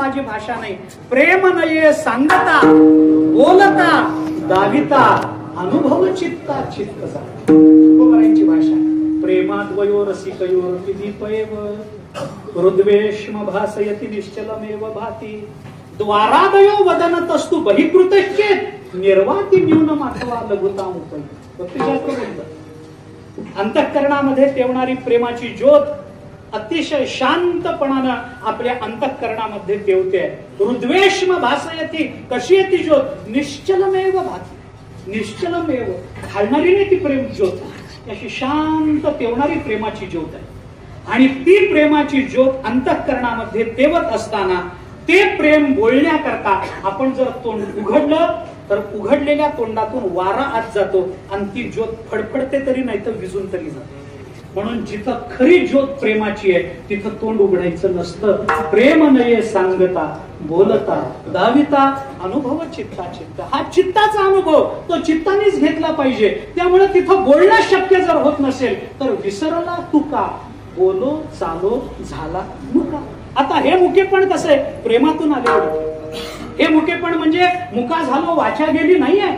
माझी भाषा नाही. प्रेम नये सांगता बोलता दाविता अनुभव चित्ता चित्त तुकोबारायांची भाषा. प्रेमाद्वयो रसिकयोर विदीपएव हृद्वेष्म भासयति निश्चलमेव भाती द्वारादयो वदनतस्तु बहिकृतश्चेत निर्वाती न्यूनम अथवा लघुताम उपै. भक्तिशास्त्र बोलतं अंतःकरणामध्ये तेवणारी प्रेमाची ज्योत अतिशय शांतपणानं आपल्या अंतःकरणामध्ये तेवते. हृद्वेष्म भासयति कशी आहे ती ज्योत? निश्चलमेव भाती. निश्चलमेव घालणारी नाही ती प्रेम ज्योत, अशी शांत तेवणारी प्रेमाची ज्योत आहे. आणि ती प्रेमाची ज्योत अंतःकरणामध्ये तेवत असताना ते प्रेम बोलण्याकरता आपण जर तोंड उघडलं तर उघडलेल्या तोंडातून वारा आत जातो आणि ती ज्योत फडफडते तरी नाही तर विजून तरी जाते. म्हणून जिथं खरी ज्योत प्रेमाची आहे तिथं तोंड उघडायचं नसतं. प्रेम नये सांगता बोलता दाविता अनुभव चित्ता चित्त. हा चित्ताचा अनुभव तो चित्तानेच घेतला पाहिजे. त्यामुळे तिथं बोलणं शक्य जर होत नसेल तर विसरला तुका बोलो चालो झाला मुका. आता हे मुकेपण कसं आहे? प्रेमातून आले. हे मुकेपण म्हणजे मुका झालो वाचा गेली नाहीये.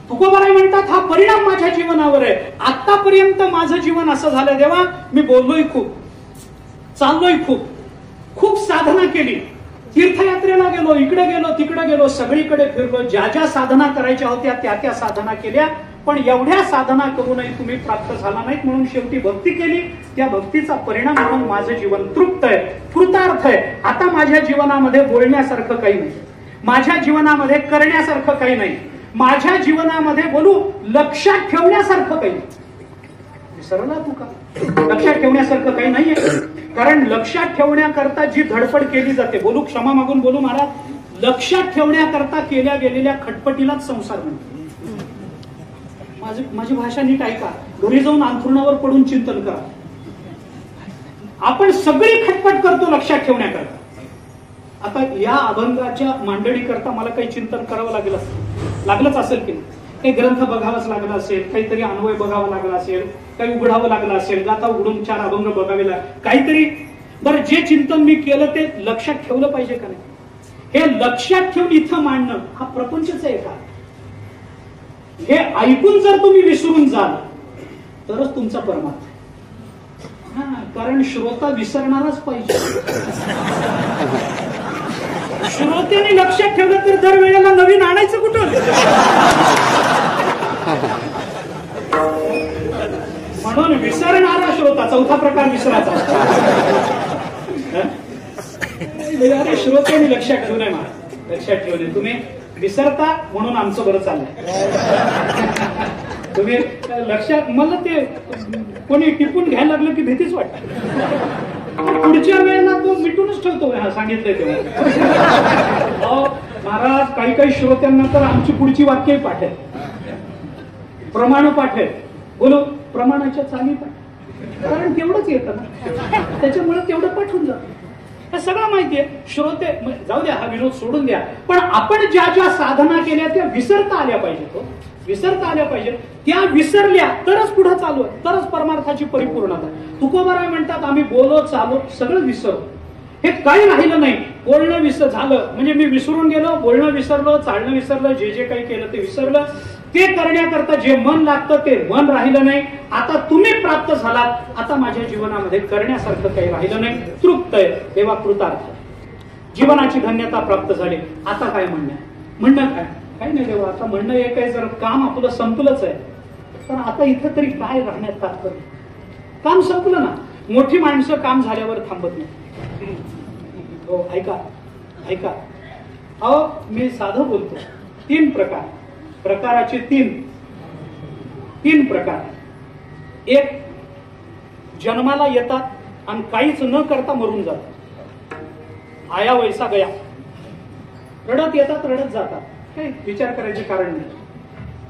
तुकोबाराय म्हणतात हा परिणाम माझ्या जीवनावर आहे. आतापर्यंत माझं जीवन असं झालं देवा, मी बोललोय खूप, चाललोय खूप, खूप साधना केली, तीर्थयात्रेला गेलो, इकडे गेलो तिकडे गेलो, सगळीकडे फिरलो, ज्या ज्या साधना करायच्या होत्या त्या त्या साधना केल्या, पण एवढ्या साधना करूनही तुम्ही प्राप्त झाला नाहीत. म्हणून शेवटी भक्ती केली. त्या भक्तीचा परिणाम म्हणून माझं जीवन तृप्त आहे, कृतार्थ आहे. आता माझ्या जीवनामध्ये बोलण्यासारखं काही नाही, माझ्या जीवनामध्ये करण्यासारखं काही नाही, माझ्या जीवनामध्ये बोलू लक्षात ठेवण्यासारखं काही नाही. विसरला तुका लक्षात ठेवण्यासारखं काही नाहीये. कारण लक्षात ठेवण्याकरता जी धडपड केली जाते, बोलू क्षमा मागून बोलू महाराज, लक्षात ठेवण्याकरता केल्या गेलेल्या खटपटीलाच संसार म्हणतो. माझी भाषा नीट ऐका. घरी जाऊन अंथरुणावर पडून चिंतन करा. आपण सगळी खटपट करतो लक्षात ठेवण्याकरता. आता या अभंगाच्या मांडणी करता मला काही चिंतन करावं लागलंच असेल की नाही? काही ग्रंथ बघावाच लागला असेल, काहीतरी अन्वय बघावा लागला असेल, काही उघडावं लागलं असेल, गाता उघडून 4 अभंग बघावे लागले, काहीतरी. बरं, जे चिंतन मी केलं ते लक्षात ठेवलं पाहिजे का नाही? हे लक्षात ठेवून इथं मांडणं हा प्रपंचच आहे का? हे ऐकून जर तुम्ही विसरून जाल तरच तुमचा परमार्थ. कारण श्रोता विसरणारच पाहिजे. श्रोत्याने लक्षात ठेवलं तर दर वेळेला नवीन आणायचं कुठं? म्हणून विसरणारा श्रोता, चौथा प्रकार विसराचा. अरे श्रोत्याने लक्षात ठेवलंय मला, लक्षात ठेवले. तुम्ही विसरता म्हणून आमचं बरं चाललंय. तुम्ही लक्षात, मला ते कोणी टिपून घ्यायला लागलं की भीतीच वाटते. पुढच्या वेळेला तो मिटूनच ठेवतो. सांगितलंय तेव्हा महाराज, काही काही श्रोत्यांना तर आमची पुढची वाक्य पाठ आहे, प्रमाण पाठ आहे. बोलो प्रमाणाच्या चाली पाठ, कारण तेवढंच येतं ना, त्याच्यामुळे तेवढं पाठवून जातं. हे सगळं माहितीये. श्रोते जाऊ द्या, हा विनोद सोडून द्या. पण आपण ज्या ज्या साधना केल्या त्या विसरता आल्या पाहिजेत. विसरता आल्या पाहिजेत. त्या विसरल्या तरच पुढे चालू आहे, तरच परमार्थाची परिपूर्णता. तुकोबाराय म्हणतात आम्ही बोलो चालो सगळं विसरू. हे काही राहिलं नाही. बोलणं विसर झालं म्हणजे मी विसरून गेलो, बोलणं विसरलो, चालणं विसरलं, जे जे काही केलं ते विसरलं. ते करण्याकरता जे मन लागतं ते मन राहिलं नाही. आता तुम्ही प्राप्त झालात, आता माझ्या जीवनामध्ये करण्यासारखं काही राहिलं नाही. तृप्त आहे देवा, कृतार्थ. जीवनाची धन्यता प्राप्त झाली. आता काय म्हणणं काय? काही नाही देवा, आता म्हणणं एक आहे, जर काम आपलं संपलंच आहे तर आता इथं तरी काय राहण्यात तात्पर्य? काम संपलं ना. मोठी माणसं काम झाल्यावर थांबत नाही. हो, ऐका ऐका. अहो, मी साधं बोलतो. 3 प्रकाराचे 3 प्रकार. एक, जन्माला येतात आणि काहीच न करता मरून जातात. आया वैसा गया. रडत येतात, रडत जातात, काही विचार करायचे कारण नाही.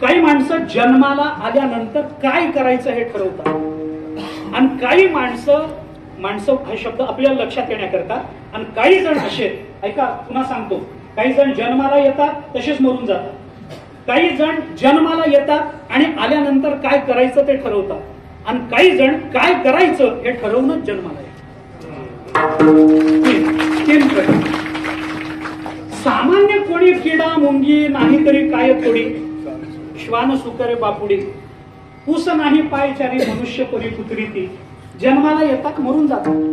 काही माणसं जन्माला आल्यानंतर काय करायचं हे ठरवतात. आणि काही माणसं हा शब्द आपल्याला लक्षात येण्याकरता, आणि काही जण असे, ऐका पुन्हा सांगतो, काही जण जन्माला येतात तसेच मरून जातात. काही जण जन्माला येतात आणि आल्यानंतर काय करायचं ते ठरवतात. आणि काही जण काय करायचं हे ठरवूनच जन्माला येतात. 3 प्रकार. सामान्य कोणी किडा मुंगी नाही तरी काय थोडी, श्वान सुकरे बापुडी, ऊस नाही पायचारी मनुष्य परी कुत्रीती, जन्माला येतात मरून जातात.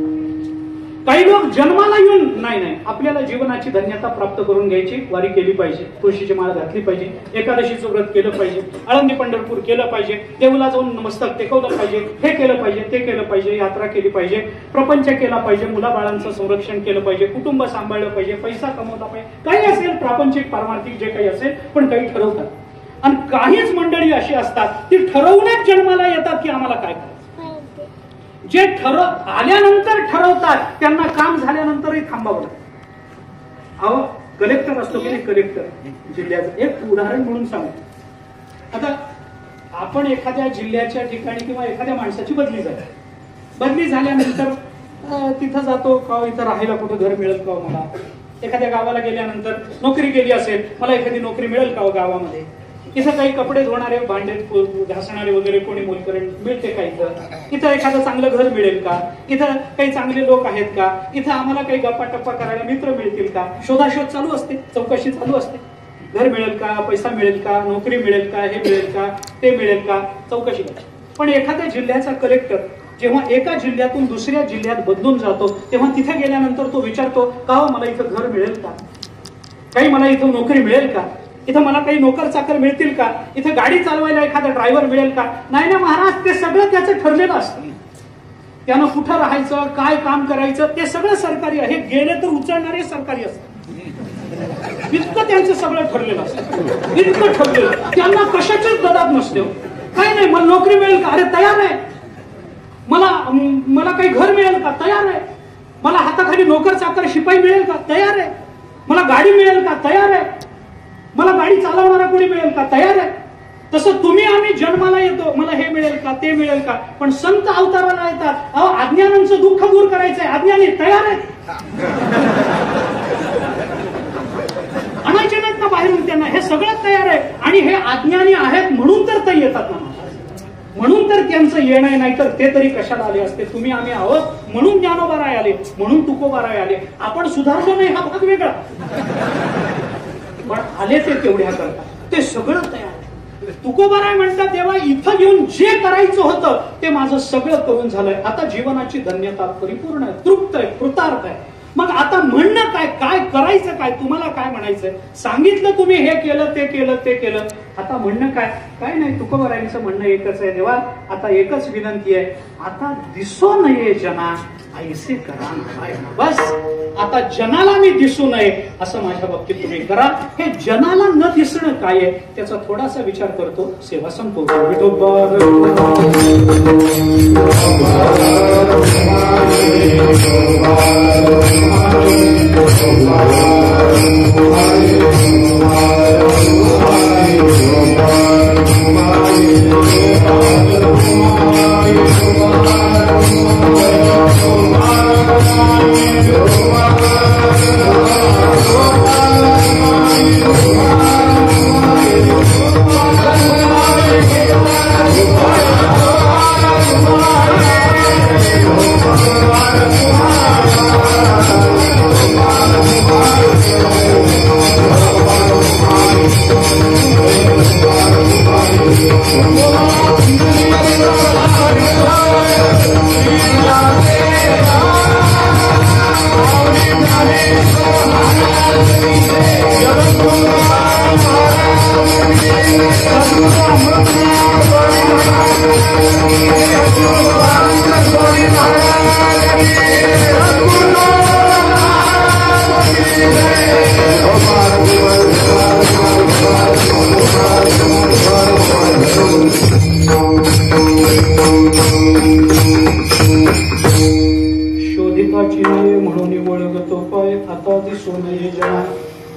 काही लोक जन्माला येऊन नाही आपल्याला जीवनाची धन्यता प्राप्त करून घ्यायची, वारी केली पाहिजे, तुळशीची माळ घातली पाहिजे, एकादशीचं व्रत केलं पाहिजे, आळंदी पंढरपूर केलं पाहिजे, देऊला जाऊन मस्तक टेकवलं पाहिजे, हे केलं पाहिजे, ते केलं पाहिजे, यात्रा केली पाहिजे, प्रपंच केला पाहिजे, मुलाबाळांचं संरक्षण केलं पाहिजे, कुटुंब सांभाळलं पाहिजे, पैसा कमवला पाहिजे, काही असेल प्रापंचिक पारमार्थिक जे काही असेल, पण काही ठरवतात. आणि काहीच मंडळी अशी असतात ती ठरवण्यात जन्माला येतात की आम्हाला काय करायचं. जे आल्यानंतर ठरवतात त्यांना काम झाल्यानंतरही थांबावं लागतं. अहो कलेक्टर असतो की नाही, कलेक्टर जिल्ह्याचं एक उदाहरण म्हणून सांगतो. आता आपण एखाद्या जिल्ह्याच्या ठिकाणी किंवा एखाद्या माणसाची बदली झाल्यानंतर तिथं जातो का, इथं राहायला कुठं घर मिळेल का मला, एखाद्या गावाला गेल्यानंतर नोकरी केली असेल, मला एखादी नोकरी मिळेल का गावामध्ये, इथं काही कपडे धुणारे, भांडे घासणारे वगैरे कोणी मोलकरण मिळते का, इथं एखादं चांगलं घर मिळेल का, इथं काही चांगले लोक आहेत का, इथं आम्हाला काही गप्पा टप्पा करायला मित्र मिळतील का, शोधाशोध चालू असते, चौकशी चालू असते. घर मिळेल का, पैसा मिळेल का, नोकरी मिळेल का, हे मिळेल का, ते मिळेल का, चौकशी करायची. पण एखाद्या जिल्ह्याचा कलेक्टर जेव्हा एका जिल्ह्यातून दुसऱ्या जिल्ह्यात बदलून जातो तेव्हा तिथे गेल्यानंतर तो विचारतो का हो मला इथं घर मिळेल का, काही मला इथं नोकरी मिळेल का, इथं मला काही नोकर चाकर मिळतील का, इथं गाडी चालवायला एखादा ड्रायव्हर मिळेल का. नाही ना महाराज, ते सगळं त्याचं ठरलेलं असतं. त्यानं कुठं राहायचं, काय काम करायचं, ते सगळं सरकारी आहे. गेले तर उचलणारे सरकारी असतात. इतकं त्यांचं सगळं ठरलेलं असतं, इतकं ठरलेलं. त्यांना कशाचीच ददात नसते. काही नाही, मला नोकरी मिळेल का, अरे तयार आहे. मला काही घर मिळेल का, तयार आहे. मला हाताखाली नोकर चाकर शिपाई मिळेल का, तयार आहे. मला गाडी मिळेल का, तयार आहे. मला गाडी चालवणारा कोणी मिळेल का, तयार आहे. तसं तुम्ही आम्ही जन्माला येतो, मला हे मिळेल का, ते मिळेल का. पण संत अवताराला येतात, अहो अज्ञानांचं दुःख दूर करायचंय, अज्ञानी तयार आहे. आणायचे नाहीत ना बाहेरून त्यांना, हे सगळं तयार आहे. आणि हे अज्ञानी आहेत म्हणून तर ते येतात ना, म्हणून तर त्यांचं येणं, नाही तर ते तरी कशाला आले असते. तुम्ही आम्ही आहोत म्हणून ज्ञानोबाराय आले, म्हणून तुकोबाराय आले. आपण सुधारलो नाही हा भाग वेगळा, पण आले ते तेवढ्या करता, ते सगळं तयार. तुकोबाराय म्हणतात तेव्हा इथं घेऊन जे करायचं होतं ते माझं सगळं करून झालंय. आता जीवनाची धन्यता परिपूर्ण आहे, तृप्त आहे, कृतार्थ आहे. मग आता म्हणणं काय, काय करायचं काय, तुम्हाला काय म्हणायचंय. सांगितलं तुम्ही हे केलं, ते केलं, ते केलं. आता म्हणणं काय, काय नाही. तुकोबारायांचं म्हणणं एकच आहे, देवा आता एकच विनंती आहे, आता दिसो नये जना ऐसे करा नारायण. बस आता जनाला मी दिसू नये असं माझ्या बाबतीत तुम्ही करा. हे जनाला न दिसणं काय आहे त्याचा थोडासा विचार करतो, सेवा संपवतो. विठोबा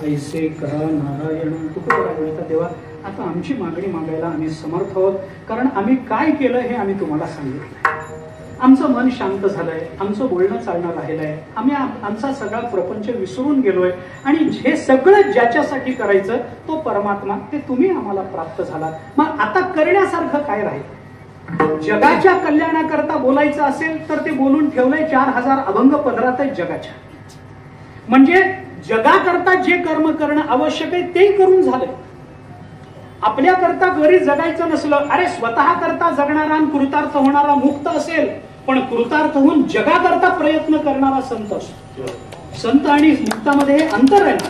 ऐसे करा नारायण. तुकोबाराय म्हणतात देवा आता आमची मागणी मागायला आम्ही समर्थ आहोत, कारण आम्ही काय केलं हे आम्ही तुम्हाला सांगितलं. आमचं मन शांत झालंय, आमचं बोलणं चालणं राहिलंय, आम्ही आमचा सगळा प्रपंच विसरून गेलोय. आणि हे सगळं ज्याच्यासाठी करायचं तो परमात्मा, ते तुम्ही आम्हाला प्राप्त झालात. मग आता करण्यासारखं काय राहील. जगाच्या कल्याणाकरता बोलायचं असेल तर ते बोलून ठेवलंय 4000 अभंग पदरात आहेत जगाच्या. म्हणजे जगाकरता जे कर्म करणं आवश्यक आहे ते करून झालं. आपल्या करता घरी जगायचं नसलं, अरे स्वतः करता जगणारा आणि कृतार्थ होणारा मुक्त असेल, पण कृतार्थ होऊन जगाकरता प्रयत्न करणारा संत असतो. संत आणि मुक्तामध्ये हे अंतर आहे ना.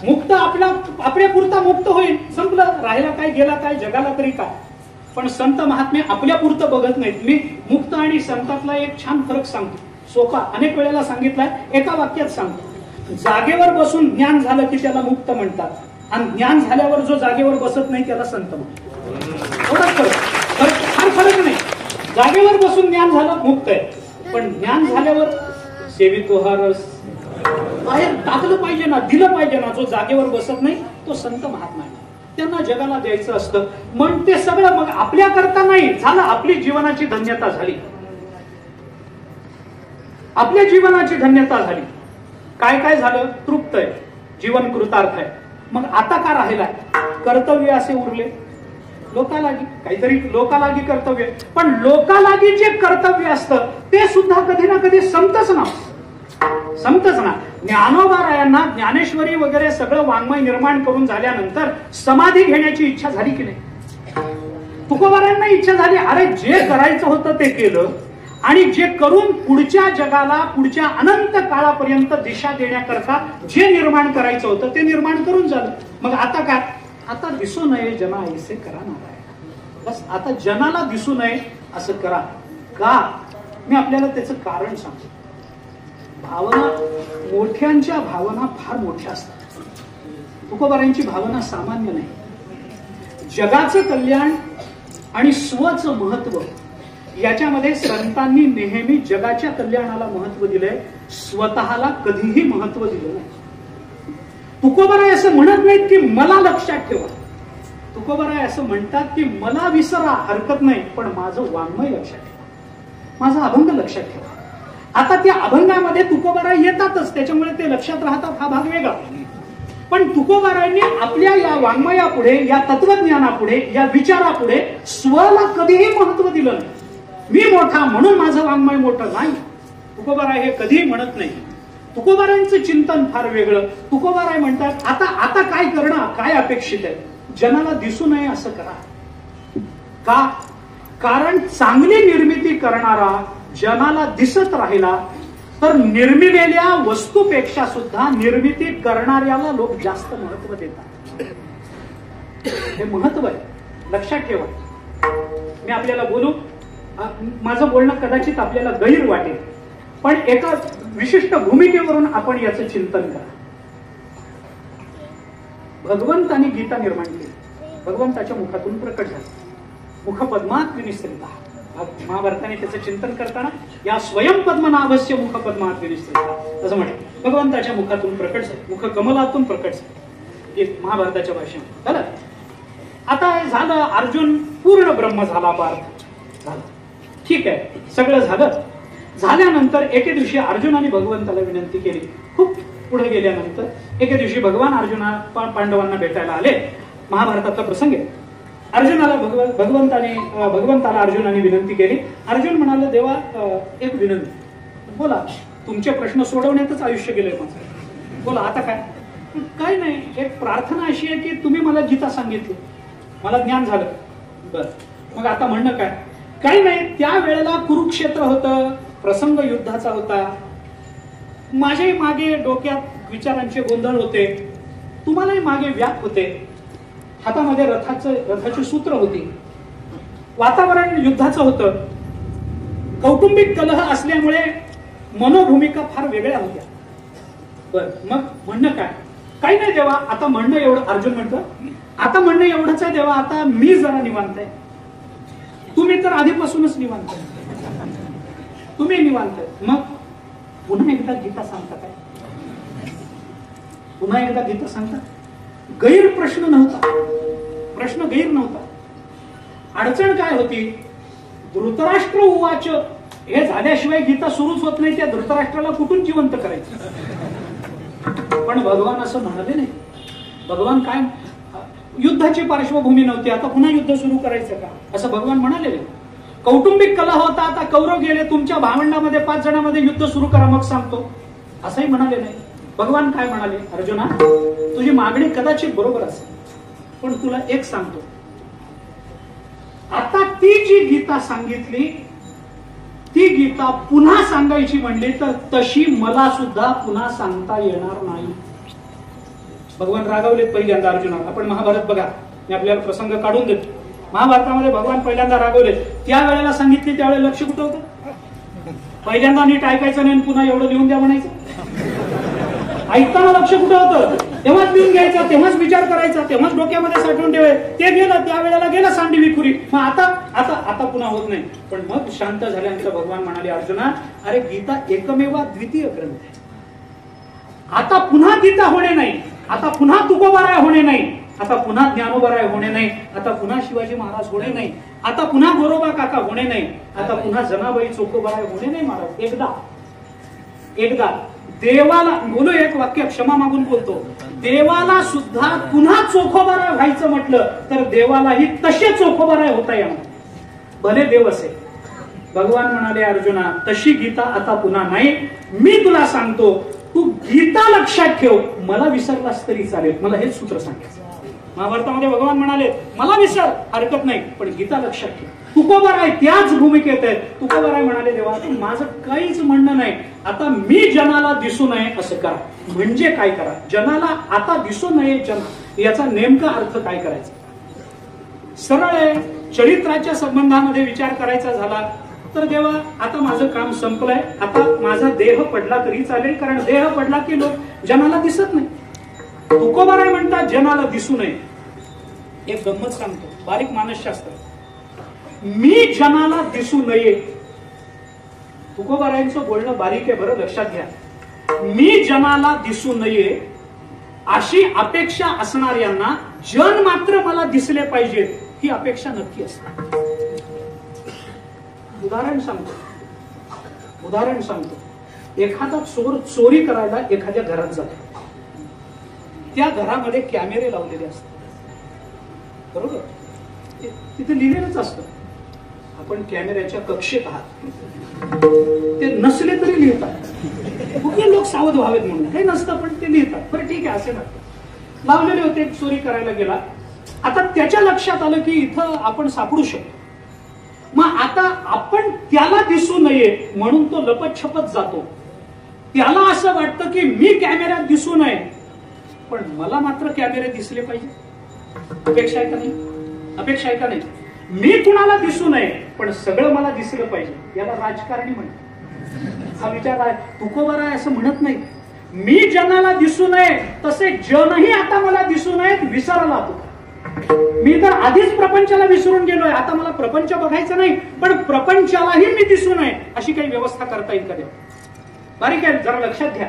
मुक्त आपल्या पुरता मुक्त होईल, संपलं, राहिला काय गेला काय, जगाला तरी काय. पण संत महात्मे आपल्या पुरतं बघत नाहीत. मी मुक्त आणि संतातला एक छान फरक सांगतो, सोपा, अनेक वेळेला सांगितलाय, एका वाक्यात सांगतो. जागेवर बसून ज्ञान झालं की त्याला मुक्त म्हणतात, आणि ज्ञान झाल्यावर जो जागेवर बसत नाही त्याला संत म्हणतात. एवढाच फरक, फार फरक नाही. जागेवर बसून ज्ञान झालं मुक्त आहे, पण ज्ञान झाल्यावर सेवितो हा रस बाहेर टाकलं पाहिजे ना, दिलं पाहिजे ना. जो जागेवर बसत नाही तो संत महात्मा आहे. त्यांना जगाला द्यायचं असतं. मग ते सगळं मग आपल्या करता नाही झालं, आपली जीवनाची धन्यता झाली. आपल्या जीवनाची धन्यता झाली. काय काय झालं? तृप्त आहे, जीवन कृतार्थ आहे. मग आता का राहिलाय? कर्तव्य असे उरले, लोकालागी काहीतरी, लोकालागी कर्तव्य. पण लोकालागी जे कर्तव्य असतं ते सुद्धा कधी ना कधी संतच ना. ज्ञानोबारायांना ज्ञानेश्वरी वगैरे सगळं वाङ्मय निर्माण करून झाल्यानंतर समाधी घेण्याची इच्छा झाली की नाही? तुकोबारायांना इच्छा झाली, अरे जे करायचं होतं ते केलं, आणि जे करून पुढच्या जगाला, पुढच्या अनंत काळापर्यंत दिशा देण्याकरता जे निर्माण करायचं होतं ते निर्माण करून झालं. मग आता काय? आता दिसू नये जना ऐसे करा नारायण. बस आता जनाला दिसू नये असं करा. का? मी आपल्याला त्याचं कारण सांगतो. भावना, मोठ्यांच्या भावना फार मोठ्या असतात. तुकोबारायांची भावना सामान्य नाही. जगाचं कल्याण आणि स्वचं महत्व याच्यामध्ये संतांनी नेहमी जगाच्या कल्याणाला महत्व दिलंय, स्वतःला कधीही महत्व दिलं नाही. तुकोबाराय असं म्हणत नाहीत की मला लक्षात ठेवा. तुकोबाराय असं म्हणतात की मला विसरा हरकत नाही, पण माझं वाङ्मय लक्षात ठेवा, माझा अभंग लक्षात ठेवा. आता त्या अभंगामध्ये तुकोबाराय येतातच, त्याच्यामुळे ते लक्षात राहतात, हा भाग वेगळा. पण तुकोबारायांनी आपल्या या वाङ्मयापुढे, या तत्वज्ञानापुढे, या विचारापुढे स्वला कधीही महत्व दिलं नाही. मी मोठा म्हणून माझं वाङ्मय मोठं नाही, तुकोबाराय हे कधीही म्हणत नाही. तुकोबारायांचं चिंतन फार वेगळं. तुकोबाराय म्हणतात आता आता काय करणं, काय अपेक्षित आहे? जनाला दिसू नये असं करा. का? कारण चांगली निर्मिती करणारा जनाला दिसत राहिला तर निर्मिलेल्या वस्तूपेक्षा सुद्धा निर्मिती करणाऱ्याला लोक जास्त महत्व देतात. हे महत्व आहे, लक्षात ठेवा. मी आपल्याला बोलू, माझं बोलणं कदाचित आपल्याला गैर वाटेल, पण एका विशिष्ट भूमिकेवरून आपण याचं चिंतन करा. भगवंतानी गीता निर्माण केली, भगवंताच्या मुखातून प्रकट झाली. मुखपद्मात विनिश्रिता, महाभारताने त्याचं चिंतन करताना या स्वयंपद्मनाभस्य मुखपद्मात विनिश्रिता असं म्हटलं. भगवंताच्या मुखातून प्रकट झाली, मुख कमलातून प्रकट झाली, महाभारताच्या भाषेत झालं. आता झालं, अर्जुन पूर्ण ब्रह्म झाला, पार्थ झाला, ठीक आहे, सगळं झालं. झाल्यानंतर एके दिवशी अर्जुनाने भगवंताला विनंती केली. खूप पुढे गेल्यानंतर एके दिवशी भगवान पांडवांना भेटायला आले. महाभारतातला प्रसंग आहे. अर्जुनाला भगवंताला अर्जुनाने विनंती केली. अर्जुन म्हणाले, देवा एक विनंती, बोला, तुमचे प्रश्न सोडवण्यातच आयुष्य गेलंय माझं, बोला आता काय? काय नाही, एक प्रार्थना अशी आहे की तुम्ही मला गीता सांगितली, मला ज्ञान झालं, बरं, मग आता म्हणणं काय? काही नाही, त्या वेळेला कुरुक्षेत्र होतं, प्रसंग युद्धाचा होता, माझ्याही मागे डोक्यात विचारांचे गोंधळ होते, तुम्हालाही मागे व्याप होते, हातामध्ये रथाची सूत्र होती, वातावरण युद्धाचं होतं, कौटुंबिक कलह असल्यामुळे मनोभूमिका फार वेगळ्या होत्या. बर, मग म्हणणं काय? काही नाही देवा, आता म्हणणं एवढं, अर्जुन म्हणतो, आता म्हणणं एवढंच आहे देवा, आता मी जरा निवांत आहे, तुम्ही तर आधीपासूनच निवांत आहे, तुम्ही निवांत आहे. मग पुन्हा एकदा गीता सांगता काय? पुन्हा एकदा गीता सांगता? गैर प्रश्न नव्हता, प्रश्न गैर नव्हता. अडचण काय होती? धृतराष्ट्र उवाच हे झाल्याशिवाय गीता सुरूच होत नाही, त्या धृतराष्ट्राला कुठून जिवंत करायचं? पण भगवान असं म्हणाले नाही. भगवान काय, युद्धाची पार्श्वभूमी नव्हती, आता पुन्हा युद्ध सुरू करायचं का असं भगवान म्हणाले नाही. कौटुंबिक कलह होता, आता कौरव गेले, तुमच्या भावंडामध्ये 5 जणांमध्ये युद्ध सुरू करा मग सांगतो, असंही म्हणाले नाही. भगवान काय म्हणाले, अर्जुना तुझी मागणी कदाचित बरोबर असेल, पण तुला एक सांगतो, आता ती जी गीता सांगितली ती गीता पुन्हा सांगायची म्हणली तर तशी मला सुद्धा पुन्हा सांगता येणार नाही. भगवान रागावलेत पहिल्यांदा अर्जुनाला. आपण महाभारत बघा, मी आपल्याला प्रसंग काढून देतो. महाभारतामध्ये भगवान पहिल्यांदा रागवले, त्या वेळेला सांगितले त्यावेळेला लक्ष कुठं होतं? पहिल्यांदा नीट ऐकायचं नाही पुन्हा एवढं लिहून द्या म्हणायचं. ऐकताना लक्ष कुठं होतं? तेव्हाच लिहून घ्यायचं, तेव्हाच विचार करायचा, तेव्हाच डोक्यामध्ये साठवून ठेवायचं. ते गेलं, त्यावेळेला गेलं सांडी विखुरी. मग आता पुन्हा होत नाही. पण मग शांत झाल्यानंतर भगवान म्हणाले, अर्जुना अरे गीता एकमेवा द्वितीय ग्रंथ आहे. आता पुन्हा गीता होणे नाही, आता पुन्हा तुकोबाराय होणे नाही, आता पुन्हा ज्ञानोबाराय होणे नाही, आता पुन्हा शिवाजी महाराज होणे नाही, आता पुन्हा गोरोबा काका होणे नाही, आता पुन्हा जनाबाई चोखोबाराय होणे नाही. महाराज एकदा देवाला बोलू, एक वाक्य क्षमा मागून बोलतो, देवाला सुद्धा पुन्हा चोखोबाराय व्हायचं म्हटलं तर देवालाही तसे चोखोबाराय होता येणार, भले देव असे. भगवान म्हणाले, अर्जुना तशी गीता आता पुन्हा नाही. मी तुला सांगतो, तू गीता लक्षात ठेव, मला विसरलास तरी चालेल. मला हेच सूत्र सांगायचं. महाभारतामध्ये भगवान म्हणाले, मला विसर हरकत नाही, पण गीता लक्षात ठेव. तुकोबाराय त्याच भूमिकेत आहे. तुकोबाराय म्हणाले, देवा माझं काहीच म्हणणं नाही, आता मी जनाला दिसू नये असं करा. म्हणजे काय करा? जनाला आता दिसू नये जना, याचा नेमका अर्थ काय करायचा? सरळ आहे. चरित्राच्या संबंधामध्ये विचार करायचा झाला तर देवा आता माझं काम संपलंय, आता माझा देह पडला तरी चालेल, कारण देह पडला की लोक जनाला दिसत नाही. तुकोबाराय म्हणतात जनाला दिसू नये. एक गंमत सांगतो, बारीक मानसशास्त्र. मी जनाला दिसू नये, तुकोबारायांचं बोलणं बारीक आहे बरं, लक्षात घ्या. मी जनाला दिसू नये अशी अपेक्षा असणाऱ्यांना जन मात्र मला दिसले पाहिजेत ही अपेक्षा नक्की असते. उदाहरण सांगतो. एखादा चोर चोरी करायला एखाद्या घरात जातो. त्या घरामध्ये कॅमेरे लावलेले असतात, बरोबर? तिथे लिहिलेलंच असतं, आपण कॅमेऱ्याच्या कक्षेत आहात. ते नसले तरी लिहितात, कुठले लोक सावध व्हावेत म्हणून. काही नसतं पण ते लिहितात. बरं ठीक आहे, असे नसतं. लावलेले होते, चोरी करायला गेला. आता त्याच्या लक्षात आलं की इथं आपण सापडू शकतो. मग आता आपण त्याला दिसू नये म्हणून तो लपत जातो. त्याला असं वाटतं की मी कॅमेऱ्यात दिसू नये, पण मला मात्र कॅमेरे दिसले पाहिजे. अपेक्षा आहे का नाही? अपेक्षा आहे का नाही? मी कुणाला दिसू नये पण सगळं मला दिसलं पाहिजे. याला राजकारणी म्हणतात. हा विचार आहे. तुकोबाराय असं म्हणत नाही, मी जनाला दिसू नये तसे जनही आता मला दिसू नयेत, विसरला तू. मी तर आधीच प्रपंचाला विसरून गेलोय, आता मला प्रपंच बघायचं नाही, पण प्रपंचालाही मी दिसू नये अशी काही व्यवस्था करता येईल का? बारीक आहे, जरा लक्षात घ्या.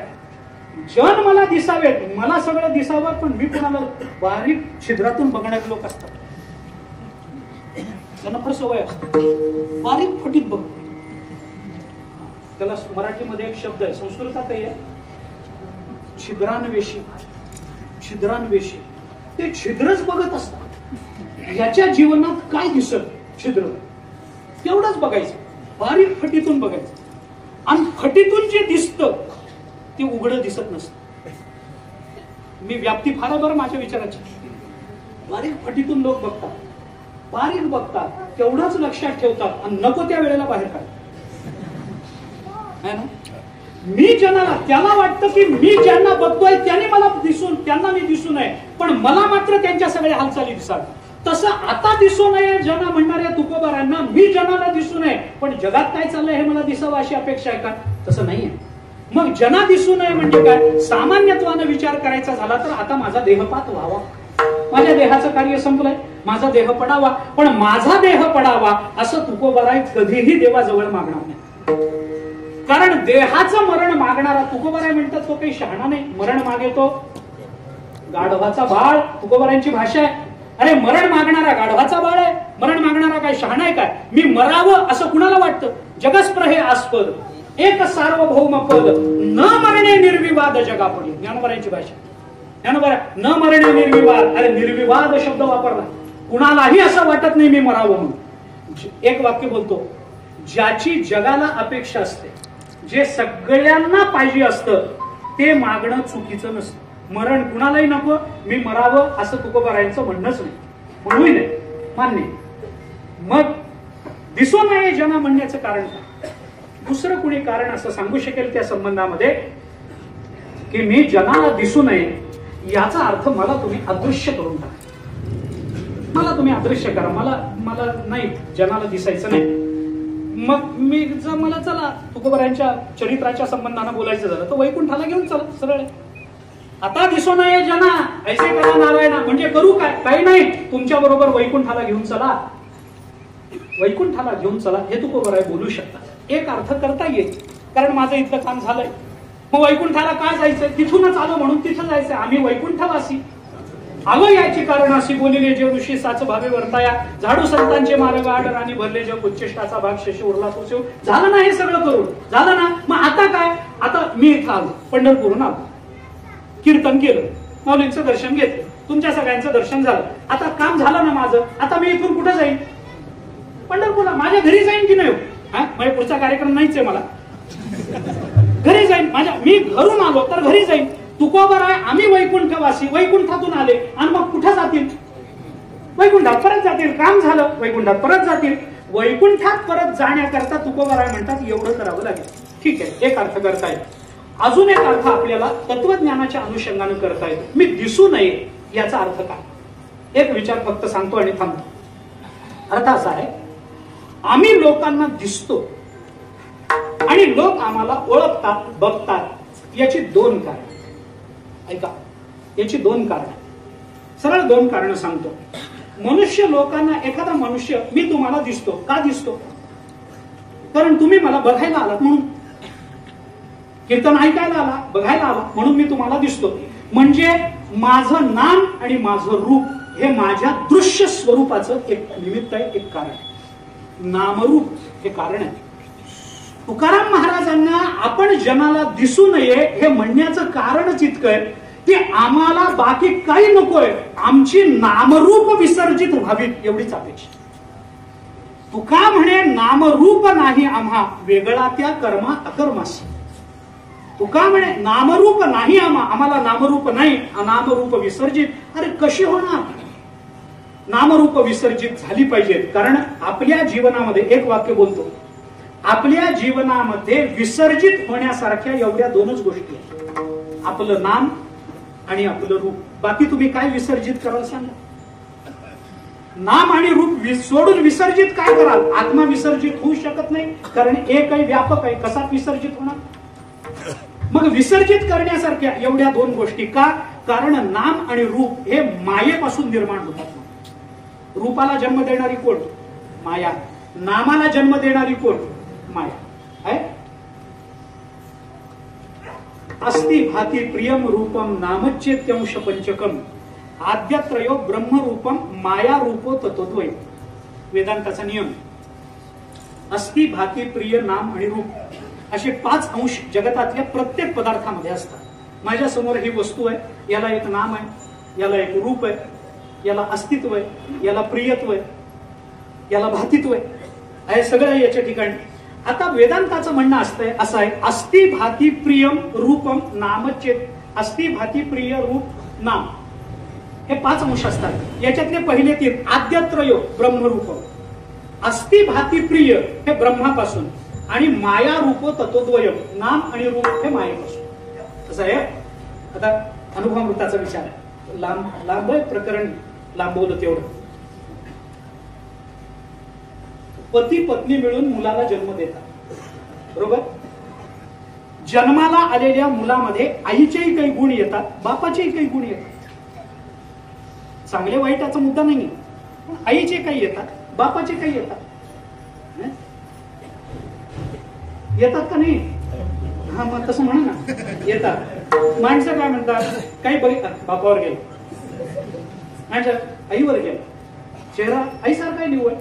जन मला दिसावेत, मला सगळं दिसावं, पण मी कोणाला बारीक छिद्रातून बघण्यात लोक असतात. त्यांना फार सवय असते बारीक फटीत बघ. त्याला मराठीमध्ये एक शब्द आहे, संस्कृतातही आहे, छिद्रान्वेषी. छिद्रान्वेषी ते छिद्रच बघत असतात. याच्या जीवनात काय दिसत छिद्र तेवढंच बघायचं, बारीक फटीतून बघायचं. आणि फटीतून जे दिसतं ते उघडं दिसत नसतं. मी व्याप्ती फार बरं माझ्या विचाराची. बारीक फटीतून लोक बघतात, बारीक बघतात, तेवढंच लक्षात ठेवतात आणि नको त्या वेळेला बाहेर काढतात. मी जनाला, त्याला वाटतं की मी ज्यांना बघतोय त्यांनी मला त्यांना मी दिसू नये, पण मला मात्र त्यांच्या सगळ्या हालचाली दिसाव्या. तसं आता दिसू नये जना म्हणणाऱ्या तुकोबारांना मी जनाला दिसू नये पण जगात काय चाललंय हे मला दिसावं अशी अपेक्षा आहे का? तसं नाहीये. मग जना दिसू नये म्हणजे काय? सामान्यत्वानं विचार करायचा झाला तर आता माझा देहपात व्हावा, माझ्या देहाचं कार्य संपलंय, माझा देह पडावा, पण माझा देह पडावा असं तुकोबाराय कधीही देवाजवळ मागणार नाही. कारण देहाचं मरण मागणारा, तुकोबाराय म्हणतात तो काही शहाणा नाही. मरण मागेतो गाढवाचा बाळ, तुकोबारायांची भाषा आहे. अरे मरण मागणारा गाढवाचा बाळ आहे, मरण मागणारा काय शहाणा आहे काय? मी मरावं असं कुणाला वाटतं? जगस्प्रहे आस्पद एक सार्वभौम पद न मरणे निर्विवाद जगापुढे. ज्ञानोबारायांची भाषा. ज्ञानोबा न मरणे निर्विवाद, अरे निर्विवाद शब्द वापरला. कुणालाही असं वाटत नाही मी मरावं म्हणून. एक वाक्य बोलतो, ज्याची जगाला अपेक्षा असते, जे सगळ्यांना पाहिजे असतं ते मागणं चुकीचं नसतं. मरण कुणालाही नको, मी मरावं असं तुकोबारायांचं म्हणणंच नाही, म्हणूही नाही, मान्य. मग दिसू नये जना म्हणण्याचं कारण काय? दुसरं कुणी कारण असं सांगू शकेल त्या संबंधामध्ये की मी जनाला दिसू नये याचा अर्थ मला तुम्ही अदृश्य करून टाका, मला तुम्ही अदृश्य करा, मला नाही जनाला दिसायचं नाही. मग मी जर मला चला तुकोबारायांच्या चरित्राच्या संबंधानं बोलायचं झालं तर वैकुंठाला घेऊन चला, सरळ. आता दिसू नये जना ऐसे करा नारायणा म्हणजे करू काय? काही नाही, तुमच्या बरोबर वैकुंठाला घेऊन चला, वैकुंठाला घेऊन चला हे तुकोबाराय बोलू शकतात. एक अर्थ करता येईल, कारण माझं इथलं काम झालंय, मग वैकुंठाला काय जायचंय? तिथूनच आलो म्हणून तिथं जायचंय. आम्ही वैकुंठवासी आलो याची कारण अशी बोलिले जे ऋषी साच भावे वर्ताया, झाडू संतांचे मार्ग आड राणी भरले जग, उच्चिष्टाचा भाग शशी उरला तो शिव. झालं ना हे सगळं करून, झालं ना. मग आता काय? आता मी इथं आलो, पंढरपूरहून आलो, कीर्तन केलं, माऊलींचं दर्शन घेतलं, तुमच्या सगळ्यांचं दर्शन झालं, आता काम झालं ना माझं. आता मी इथून कुठं जाईन? पंढरपूरला. माझ्या घरी जाईन की नाही? म्हणजे पुढचा कार्यक्रम नाहीच आहे मला, घरी जाईन. मी घरून आलो तर घरी जाईन. तुकोबाराय आम्ही वैकुंठवासी, वैकुंठातून आले आणि मग कुठं जातील? वैकुंठात परत जातील. काम झालं, वैकुंठात परत जातील. वैकुंठात परत जाण्याकरता तुकोबाराय म्हणतात एवढं करावं लागेल. ठीक आहे, एक अर्थ करता येईल. अजून एक अर्थ आपल्याला तत्वज्ञानाच्या अनुषंगाने करता येईल. मी दिसू नये याचा अर्थ काय? एक विचार फक्त सांगतो आणि थांबतो. अर्थ असा आहे, आम्ही लोकांना दिसतो आणि लोक आम्हाला ओळखतात, बघतात. याची दोन कारण, ऐका, याची दोन कारण, सरळ दोन कारण सांगतो. मनुष्य लोकांना, एखादा मनुष्य, मी तुम्हाला दिसतो. का दिसतो? कारण तुम्ही मला बघायला आलात म्हणून, कीर्तन ऐकायला आला, बघायला आला म्हणून मी तुम्हाला दिसतो. म्हणजे माझं नाम आणि माझं रूप हे माझ्या दृश्य स्वरूपाचं एक निमित्त आहे, एक कारण. नामरूप हे कारण आहे. तुकाराम महाराजांना आपण जनाला दिसू नये हे म्हणण्याचं कारणच इतकं आहे की आम्हाला बाकी काही नकोय, आमची नामरूप विसर्जित व्हावीत एवढीच अपेक्षा. तुका म्हणे नामरूप नाही आम्हा, वेगळा त्या कर्मा अकर्मासी. तुका म्हणे नामरूप नाही आम्हाला नामरूप नाही, अनामरूप विसर्जित. अरे कशी होणार? नामरूप विसर्जित झाली पाहिजेत. कारण आपल्या जीवनामध्ये, एक वाक्य बोलतो, आपल्या जीवनामध्ये विसर्जित होण्यासारख्या एवढ्या दोनच गोष्टी आहेत, आपलं नाम आणि आपलं रूप. बाकी तुम्ही काय विसर्जित कराल सांगा? नाम आणि रूप सोडून विसर्जित काय कराल? आत्मा विसर्जित होऊ शकत नाही, कारण एकही व्यापक आहे, कसा विसर्जित होणार? मग विसर्जित करण्यासारख्या एवढ्या दोन गोष्टी का? कारण नाम आणि रूप हे मायेपासून निर्माण होतात. रूपाला जन्म देणारी कोण? माया. नामाला जन्म देणारी कोण? माया. अस्ति भाती प्रियम रूपम नामचेत्यंश पंचकम आद्यत्रयो ब्रह्मरूपम माया रूपो तत्वद्वय. वेदांताचा नियम. अस्ति भाती प्रिय नाम आणि रूप असे 5 अंश जगतातल्या प्रत्येक पदार्थामध्ये असतात. माझ्या समोर ही वस्तू आहे, याला एक नाम आहे, याला एक रूप आहे, याला अस्तित्व आहे, याला प्रियत्व आहे, याला भातित्व आहे, हे सगळं याच्या ठिकाणी. आता वेदांताचं म्हणणं असं आहे, अस्ति भाती प्रियम रूपम नामचेत. अस्ति भाती प्रिय रूप नाम हे 5 अंश असतात. याच्यातले पहिले 3 आद्यत्रयो ब्रह्मरूपम, अस्ति भाती प्रिय हे ब्रह्मापासून, आणि माया रूप तत्वद्वयम नाम आणि रूप हे मायेपासून. असं आहे. आता अनुभवामृताचा विचार आहे, लांब प्रकरण, लांबवलं तेवढं. पती पत्नी मिळून मुलाला जन्म देतात, बरोबर? जन्माला आलेल्या मुलामध्ये आईचेही काही गुण येतात, बापाचेही काही गुण येतात. चांगले वाईटाचा मुद्दा नाही, पण आईचे काही येतात, बापाचे काही येतात. येतात का नाही? हा, मग तसं म्हणा ना, येतात. माणसं काय म्हणतात, काही बघितलं बापावर गेलं, माणसं आईवर गेलं, चेहरा आईसारखा निवड.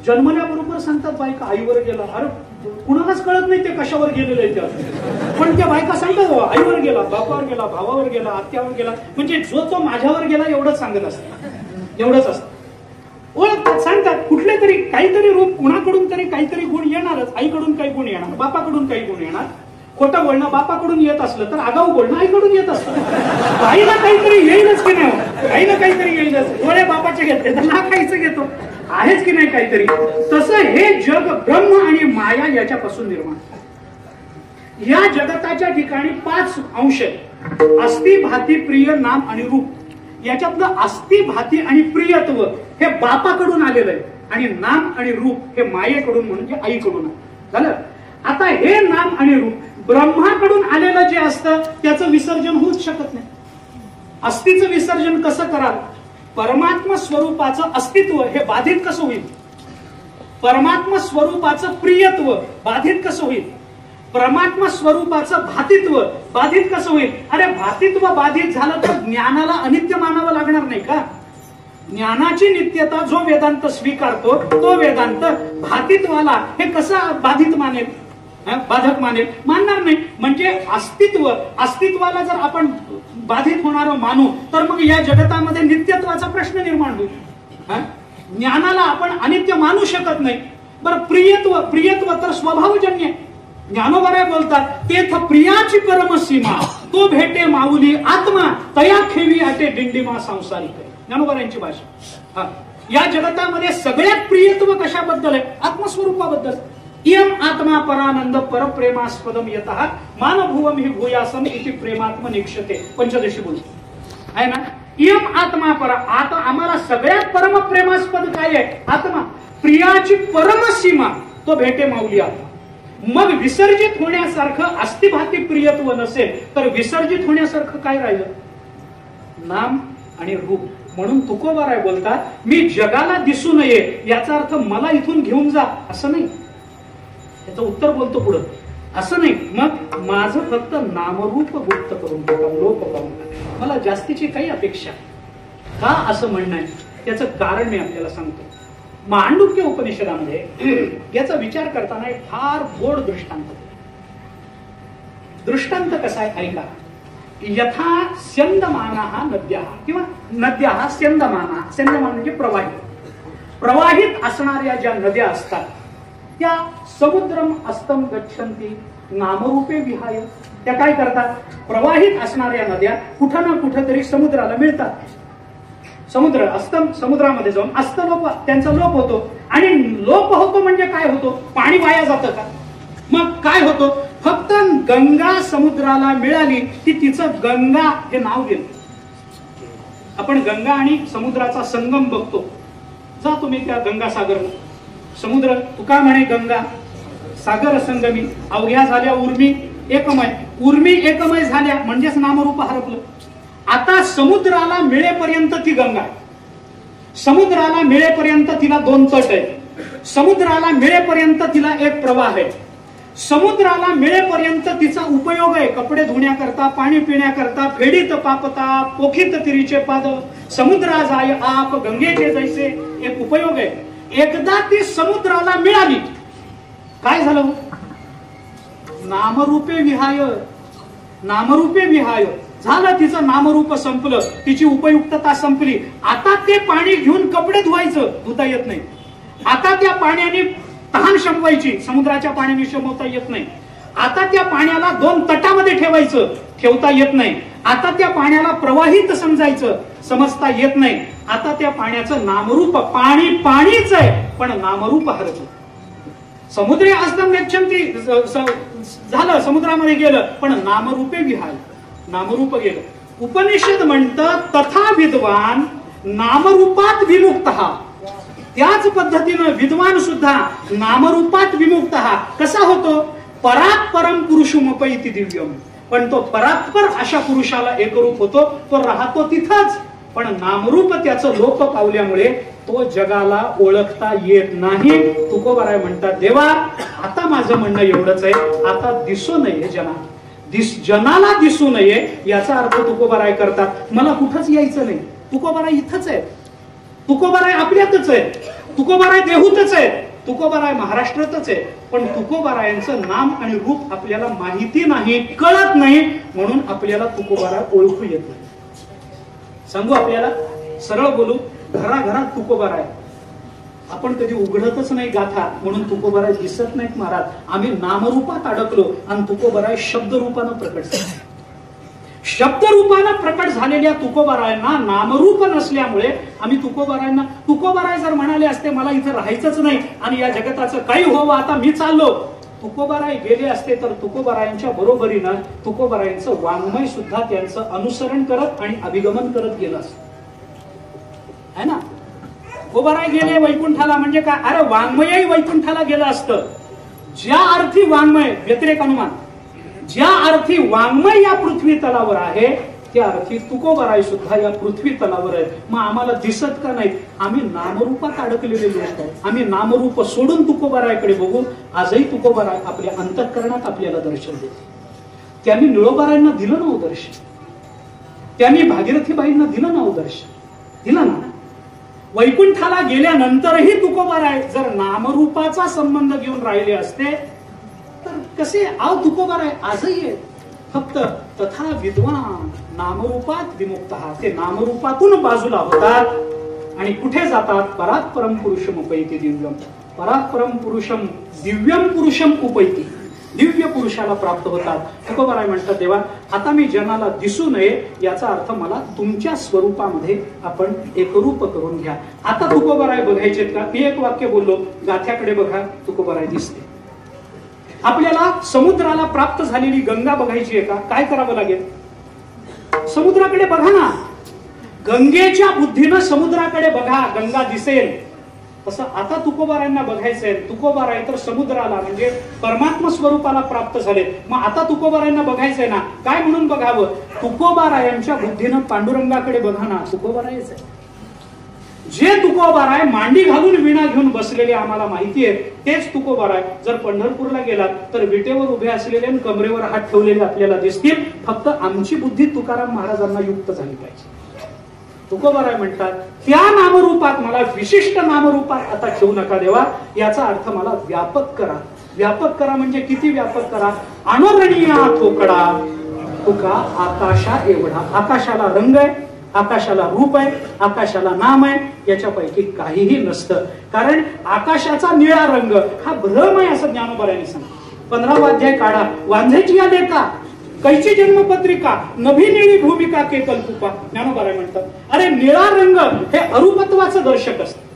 जन्मल्याबरोबर सांगतात बायका आईवर गेला. अरे कुणालाच कळत नाही ते कशावर गेलेलं आहे त्या, पण त्या बायका सांगतात आईवर गेला, बापावर गेला, भावावर गेला, आत्यावर गेला. म्हणजे जो माझ्यावर गेला एवढंच सांगत असतात, एवढंच असतं. ओळखतात, सांगतात. कुठले तरी काहीतरी रूप, कुणाकडून तरी काहीतरी गुण येणारच. आईकडून काही गुण येणार, बापाकडून काही गुण येणार, खोटं बोलणं बापाकडून येत असलं तर आगाऊ बोलणं आईकडून येत असतं. काही ना काहीतरी येईलच की नाही, काही ना काहीतरी येईलच. डोळे बापाचे घेतले तर नाकाईचं घेतो, आहेच की नाही काहीतरी. तसं हे जग ब्रह्म आणि माया याच्यापासून निर्माण. या जगताच्या ठिकाणी 5 अंश आहेत. अस्थि, भाती, प्रिय, नाम आणि रूप. याच्यातलं अस्थि, भाती आणि प्रियत्व हे बापाकडून आलेलं आहे आणि नाम आणि रूप हे मायेकडून म्हणजे आईकडून झालं. आता हे नाम आणि रूप ब्रह्माकडून आलेलं जे असतं त्याचं विसर्जन होऊच शकत नाही. अस्थीचं विसर्जन कसं कराल? परमात्मा स्वरूपाचं अस्तित्व हे बाधित कसं होईल? परमात्मा स्वरूपाचं प्रियत्व बाधित कसं होईल? परमात्मा स्वरूपाचं भातित्व बाधित कसं होईल? अरे भातित्व बाधित झालं तर ज्ञानाला अनित्य मानावं लागणार नाही का? ज्ञानाची नित्यता जो वेदांत स्वीकारतो तो वेदांत भातित्वाला हे कसं बाधित मानेल, बाधक मानेल? मानणार नाही. म्हणजे अस्तित्वाला जर आपण बाधित होणारं मानू तर मग या जगतामध्ये नित्यत्वाचा प्रश्न निर्माण होईल. ज्ञानाला आपण अनित्य मानू शकत नाही. बरं, प्रियत्व तर स्वभावजन्य. ज्ञानोबा बोलतात, तेथ प्रियाची परमसीमा तो भेटे माऊली आत्मा तया खेवी आटे दिंडीमा सांसारिक. ज्ञानोबारांची भाषा. या जगतामध्ये सगळ्यात प्रियत्व कशाबद्दल आहे? आत्मस्वरूपाबद्दल. इयम आत्मा परानंद परप्रेमास्पदम यतः मानभुवम हि भूयासम इति प्रेमात्म निक्षते. पंचदशी बोलतो आहे ना. इयम आत्मा परा. आता आम्हाला सगळ्यात परम प्रेमास्पद काय आहे? आत्मा. प्रियाची परमसीमा तो भेटे माऊली आत्मा. मग विसर्जित होण्यासारखं अस्थिभाती प्रियत्व नसेल तर विसर्जित होण्यासारखं काय राहिलं? नाम आणि रूप. म्हणून तुकोबाराय बोलतात, मी जगाला दिसू नये याचा अर्थ मला इथून घेऊन जा असं नाही. त्याचं उत्तर बोलतो पुढं, असं नाही. मग माझं फक्त नामरूप गुप्त करून टाका, लोप करून टाका. मला जास्तीची काही अपेक्षा का असं म्हणणं आहे त्याचं कारण मी आपल्याला सांगतो. मांडुक्य उपनिषदामध्ये याचा विचार करताना एक फार गोड दृष्टांत कसा आहे ऐका. यथा स्यंदमाना नद्या किंवा नद्या स्यंदमान म्हणजे प्रवाहित असणाऱ्या ज्या नद्या असतात त्या समुद्रम अस्तम गच्छन्ति नामरूपे विहाय. त्या काय करतात? प्रवाहित असणाऱ्या नद्या कुठं ना कुठं तरी समुद्राला मिळतात. समुद्र समुद्रामध्ये जाऊन अस्तलोप त्यांचा लोप होतो. आणि लोप होतो म्हणजे काय होतो? पाणी वाया जातं का? मग काय होतो? फक्त गंगा समुद्राला मिळाली की तिचं गंगा हे नाव गेलं. आपण गंगा आणि समुद्राचा संगम बघतो. जा तुम्ही त्या गंगासागर समुद्र, तुका म्हणे गंगा सागर संगमी अवघ्या झाल्या उर्मी एकमय. उर्मी एकमय झाल्या म्हणजेच नामरूप हरपलं. आता समुद्राला मिळेपर्यंत ती गंगा आहे. समुद्राला मिळेपर्यंत तिला 2 तट आहे. समुद्राला मिळेपर्यंत तिला एक प्रवाह आहे. समुद्राला मिळेपर्यंत तिचा उपयोग आहे. कपडे धुण्याकरता, पाणी पिण्याकरता, फेडीत पापता पोखीत तिरीचे पाद समुद्रा जाय आप गंगेचे जैसे एक उपयोग आहे. एकदा ती समुद्राला मिळाली काय झालं? नामरूपे विहाय झालं. तिचं नामरूप संपलं, तिची उपयुक्तता संपली. आता ते पाणी घेऊन कपडे धुता येत नाही. आता त्या पाण्याने तहान शमवायची, समुद्राच्या पाण्याने शमवता येत नाही. आता त्या पाण्याला 2 तटामध्ये ठेवता येत नाही. आता त्या पाण्याला प्रवाहित समजता येत नाही. आता त्या पाण्याचं नामरूप पाणीच आहे पण नामरूप हरतं. समुद्रे अस्तम गच्छन्ति झालं, समुद्रामध्ये गेलं पण नामरूपे विहाय, नामरूप गेलं. उपनिषद म्हणतं तथा विद्वान नामरूपात विमुक्तः. त्याच पद्धतीनं विद्वान सुद्धा नामरूपात विमुक्तः कसा होतो? परात् परम पुरुषमुपैति दिव्यम. पण तो परात्पर अशा पुरुषाला एकरूप होतो. तो राहतो तिथंच पण नामरूप त्याचं लोप पावल्यामुळे तो जगाला ओळखता येत नाही. तुकोबाराय म्हणतात, देवा आता माझं म्हणणं एवढंच आहे, आता दिसू नये जनाला दिसू नये. याचा अर्थ तुकोबाराय करतात मला कुठंच यायचं नाही. तुकोबाराय इथंच आहे. तुकोबाराय आपल्यातच आहे. तुकोबाराय देहूतच आहे. तुकोबाराय महाराष्ट्रातच आहे. पण तुकोबारायांचं नाम आणि रूप आपल्याला माहिती नाही, कळत नाही. म्हणून आपल्याला तुकोबाराय ओळखू येत नाही. सांगू आपल्याला, सरळ बोलू, घराघरात तुकोबाराय. आपण कधी उघडतच नाही गाथा, म्हणून तुकोबाराय दिसत नाहीत महाराज. आम्ही नामरूपात अडकलो आणि तुकोबाराय शब्दरूपानं प्रकट झाले. शब्दरूपानं प्रकट झालेल्या तुकोबारायांना नामरूप नसल्यामुळे आम्ही तुकोबाराय जर म्हणाले असते मला इथं राहायचंच नाही आणि या जगताचं काही व्हावं आता मी चाललो, तुकोबाराय गेले असते तर तुकोबारायांच्या बरोबरीनं तुकोबारायांचं वाङ्मय सुद्धा त्यांचं अनुसरण करत आणि अभिगमन करत गेलं असतं, है ना. तुकोबाराय गेले वैकुंठाला म्हणजे काय, अरे वाङ्मयही वैकुंठाला गेलं असतं. ज्या अर्थी वाङ्मय व्यतिरेक अनुमान, ज्या अर्थी वाङ्मय या पृथ्वी तलावर आहे त्या अर्थी तुकोबाराय सुद्धा या पृथ्वी तलावर आहे. मग आम्हाला दिसत का नाही, आम्ही नामरूपात अडकलेले लोक आहे. आम्ही नामरूप सोडून तुकोबारायकडे बघू. आजही तुकोबाराय आपल्या अंतःकरणात आपल्याला दर्शन देते. त्यांनी निळोबारायांना दिलं ना दर्शन, त्यांनी भागीरथीबाईंना दिलं ना दर्शन, दिलं ना. वैकुंठाला गेल्यानंतरही तुकोबाराय जर नामरूपाचा संबंध घेऊन राहिले असते तर कसे तुकोबाराय आजही आहे. फक्त तथा विद्वान नामरूपात विमुक्त, ते नामरूपातून बाजूला होतात आणि कुठे जातात, परात परम पुरुषम उपैती दिव्यम, परात परम पुरुषम दिव्यम पुरुषम उपैती, दिव्य पुरुषाला प्राप्त होतात. तुकोबाराय म्हणतात देवा आता मी जनाला दिसू नये याचा अर्थ मला तुमच्या स्वरूपामध्ये आपण एकरूप करून घ्या. आता तुकोबाराय बघायचे का, मी एक वाक्य बोललो, गाथ्याकडे बघा तुकोबाराय दिसते. आपल्याला समुद्राला प्राप्त झालेली गंगा बघायची आहे का, काय करावं लागेल, समुद्राकडे बघा ना. गंगेच्या बुद्धीनं समुद्राकडे बघा, गंगा दिसेल. तसं आता तुकोबारायांना बघायचंय. तुकोबाराय तर समुद्राला म्हणजे परमात्मा स्वरूपाला प्राप्त झाले. मग आता तुकोबारायांना बघायचंय ना, काय म्हणून बघावं, तुकोबारायांच्या बुद्धीनं पांडुरंगाकडे बघा ना. तुकोबारायच आहे जे तुकोबाराय मांडी घालून विणा घेऊन बसलेले आम्हाला माहिती आहे, तेच तुकोबाराय जर पंढरपूरला गेलात तर विटेवर उभे असलेले आणि कमरेवर हात ठेवलेले आपल्याला दिसतील. फक्त आमची बुद्धी तुकाराम महाराजांना युक्त झाली पाहिजे. तुकोबाराय म्हणतात त्या नामरूपात मला विशिष्ट नामरूपात आता ठेवू नका देवा, याचा अर्थ मला व्यापक करा. व्यापक करा म्हणजे किती व्यापक करा, अनोरणीय थोकडा तुका आकाशा एवढा. आकाशाला रंग आहे, आकाशाला रूप आहे, आकाशाला नाम आहे, याच्यापैकी काहीही नसतं. कारण आकाशाचा निळा रंग हा भ्रम आहे असं ज्ञानोबारायांनी सांगितलं. 15वा अध्याय काढा, वांझेची या लेखा कैची जन्मपत्रिका नभी निळी भूमिका के कल्पुपा. ज्ञानोबाराय म्हणतात अरे निळा रंग हे अरूपत्वाचं दर्शक असतं.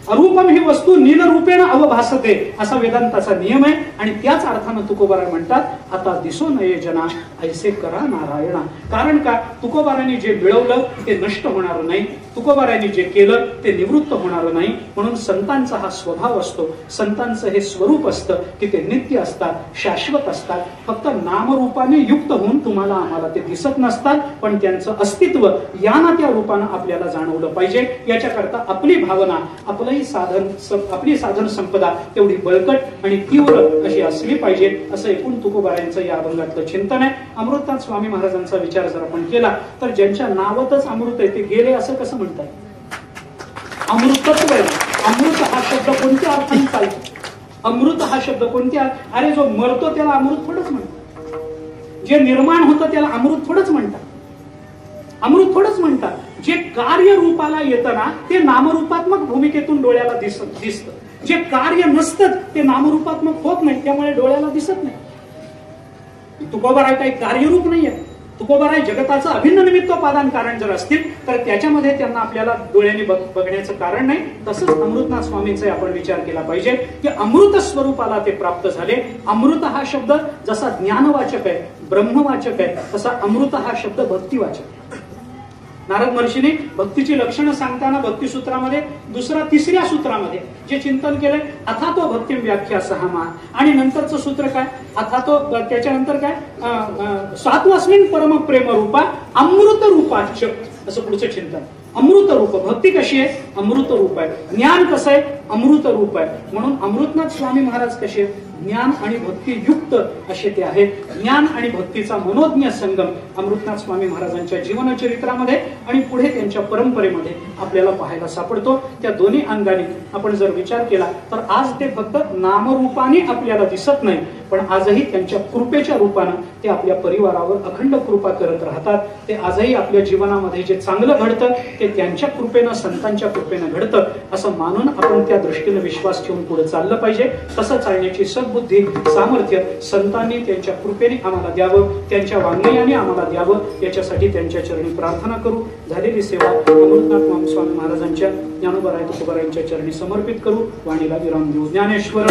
अरूपम ही वस्तू नीलरूपेण अवभासते असा वेदांताचा नियम आहे. आणि त्याच अर्थानं तुकोबाराय म्हणतात आता दिसो नये जना ऐसे करा नारायणा. कारण का, तुकोबारायांनी जे मिळवलं ते नष्ट होणार नाही, तुकोबारायांनी जे केलं ते निवृत्त होणार नाही. म्हणून संतांचा हा स्वभाव असतो, संतांचं हे स्वरूप असतं की ते नित्य असतात, शाश्वत असतात. फक्त नामरूपाने युक्त होऊन तुम्हाला आम्हाला ते दिसत नसतात, पण त्यांचं अस्तित्व या ना त्या रूपानं आपल्याला जाणवलं पाहिजे. याच्याकरता आपली भावना, आपली साधन संपदा तेवढी बळकट आणि तीव्र अशी असली पाहिजे, असं एकूण तुकोबारायांचं या अभंगातलं चिंतन आहे. अमृतात स्वामी महाराजांचा विचार जर आपण केला तर ज्यांच्या नावातच अमृत आहे ते गेले असं कसं म्हणतात, अमृतत्व आहे. अमृत हा शब्द कोणत्या अर्थाने चालतो, अमृत हा शब्द कोणत्या, अरे जो मरतो त्याला अमृत थोडंच म्हणतात, जे निर्माण होतं त्याला अमृत थोडंच म्हणतात, अमृत थोडंच म्हणतात. जे कार्य रूपाला येतं ना ते नामरूपात्मक भूमिकेतून डोळ्याला दिसतं. जे कार्य नसतं ते नामरूपात्मक होत नाही, त्यामुळे डोळ्याला दिसत नाही. तुकोबाराय काही कार्यरूप नाहीये. तुकोबाराय जगताचं अभिन्न निमित्तोपादान कारण जर असतील तर त्याच्यामध्ये त्यांना आपल्याला डोळ्यांनी बघण्याचं कारण नाही. तसंच अमृतनाथ स्वामींचा आपण विचार केला पाहिजे की अमृत स्वरूपाला ते प्राप्त झाले. अमृत हा शब्द जसा ज्ञानवाचक आहे, ब्रह्मवाचक आहे, तसा अमृत हा शब्द भक्तिवाचक आहे. नारद महर्षीने भक्तीची लक्षणं सांगताना भक्तिसूत्रामध्ये तिसऱ्या सूत्रामध्ये जे चिंतन केलंय अथातो भक्ती व्याख्या सहामा, आणि नंतरचं सूत्र काय अथातो, त्याच्यानंतर काय 7वास्मिन् परम प्रेम रूपा अमृत रूपाच, असं पुढचं चिंतन. अमृत रूप, भक्ती कशी आहे, अमृत रूप आहे. ज्ञान कसं आहे, अमृत रूप आहे. म्हणून अमृतनाथ स्वामी महाराज कसे ज्ञान आणि भक्ती युक्त असे ते आहेत. ज्ञान आणि भक्तीचा मनोज्ञ संगम अमृतनाथ स्वामी महाराजांच्या जीवनचरित्रामध्ये आणि पुढे त्यांच्या परंपरेमध्ये आपल्याला पाहायला सापडतो. त्या दोन्ही अंगाने आपण जर विचार केला तर आज ते फक्त नामरूपाने आपल्याला दिसत नाही, पण आजही त्यांच्या कृपेच्या रूपानं ते आपल्या परिवारावर अखंड कृपा करत राहतात. ते आजही आपल्या जीवनामध्ये जे चांगलं घडतं ते त्यांच्या कृपेनं, संतांच्या कृपेनं घडतं असं मानून आपण त्या दृष्टीने विश्वास ठेवून पुढे चाललं पाहिजे. तसं चालण्याची सद्बुद्धी, सामर्थ्य संतांनी त्यांच्या कृपेने आम्हाला द्यावं, त्यांच्या वाङ्मयाने आम्हाला द्यावं, याच्यासाठी त्यांच्या चरणी प्रार्थना करू. झालेली सेवा अमृतनाथ स्वामी महाराजांच्या, ज्ञानोबा राय तुकोबा यांच्या चरणी समर्पित करू. वाणीला विराम देऊ. ज्ञानेश्वर